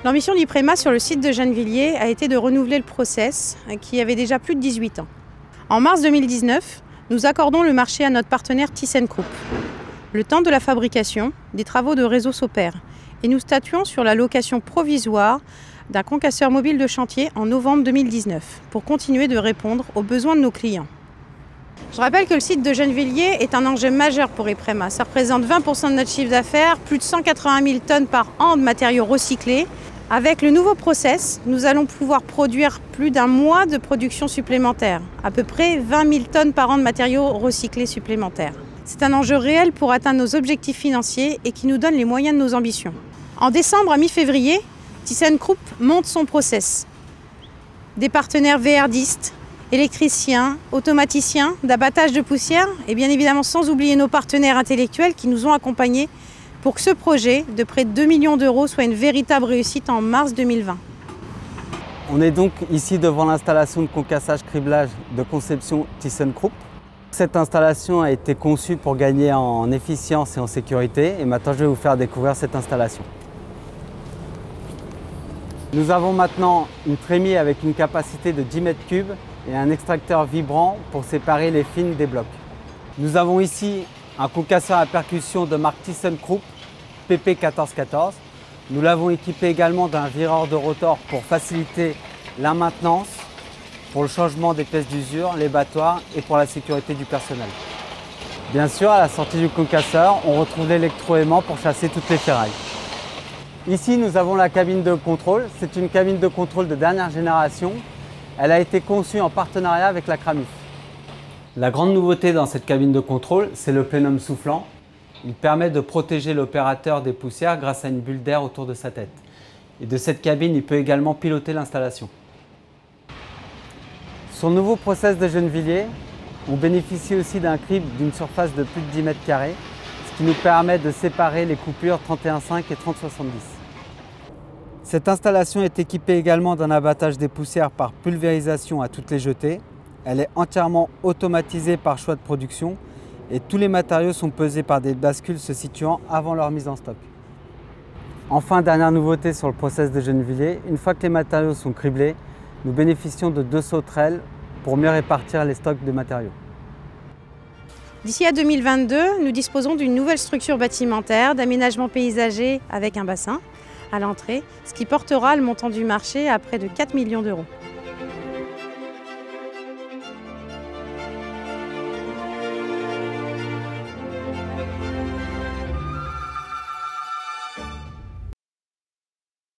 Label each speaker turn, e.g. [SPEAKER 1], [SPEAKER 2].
[SPEAKER 1] L'ambition d'Iprema sur le site de Gennevilliers a été de renouveler le process qui avait déjà plus de 18 ans. En mars 2019, nous accordons le marché à notre partenaire ThyssenKrupp. Le temps de la fabrication, des travaux de réseau s'opèrent et nous statuons sur la location provisoire d'un concasseur mobile de chantier en novembre 2019 pour continuer de répondre aux besoins de nos clients. Je rappelle que le site de Gennevilliers est un enjeu majeur pour Iprema. Ça représente 20% de notre chiffre d'affaires, plus de 180 000 tonnes par an de matériaux recyclés. Avec le nouveau process, nous allons pouvoir produire plus d'un mois de production supplémentaire, à peu près 20 000 tonnes par an de matériaux recyclés supplémentaires. C'est un enjeu réel pour atteindre nos objectifs financiers et qui nous donne les moyens de nos ambitions. En décembre à mi-février, ThyssenKrupp monte son process. Des partenaires VRDistes, électriciens, automaticiens, d'abattage de poussière et bien évidemment sans oublier nos partenaires intellectuels qui nous ont accompagnés pour que ce projet de près de 2 millions d'euros soit une véritable réussite en mars 2020.
[SPEAKER 2] On est donc ici devant l'installation de concassage-criblage de conception ThyssenKrupp. Cette installation a été conçue pour gagner en efficience et en sécurité et maintenant je vais vous faire découvrir cette installation. Nous avons maintenant une trémie avec une capacité de 10 mètres cubes et un extracteur vibrant pour séparer les fines des blocs. Nous avons ici un concasseur à percussion de marque ThyssenKrupp PP1414. Nous l'avons équipé également d'un vireur de rotor pour faciliter la maintenance, pour le changement des pièces d'usure, les battoirs et pour la sécurité du personnel. Bien sûr, à la sortie du concasseur, on retrouve l'électroaimant pour chasser toutes les ferrailles. Ici, nous avons la cabine de contrôle. C'est une cabine de contrôle de dernière génération. Elle a été conçue en partenariat avec la Kramuf. La grande nouveauté dans cette cabine de contrôle, c'est le plénum soufflant. Il permet de protéger l'opérateur des poussières grâce à une bulle d'air autour de sa tête. Et de cette cabine, il peut également piloter l'installation. Sur le nouveau process de Gennevilliers, on bénéficie aussi d'un crible d'une surface de plus de 10 mètres carrés, ce qui nous permet de séparer les coupures 31,5 et 30,70. Cette installation est équipée également d'un abattage des poussières par pulvérisation à toutes les jetées. Elle est entièrement automatisée par choix de production et tous les matériaux sont pesés par des bascules se situant avant leur mise en stock. Enfin, dernière nouveauté sur le process de Gennevilliers, une fois que les matériaux sont criblés, nous bénéficions de 2 sauterelles pour mieux répartir les stocks de matériaux.
[SPEAKER 1] D'ici à 2022, nous disposons d'une nouvelle structure bâtimentaire d'aménagement paysager avec un bassin à l'entrée, ce qui portera le montant du marché à près de 4 millions d'euros.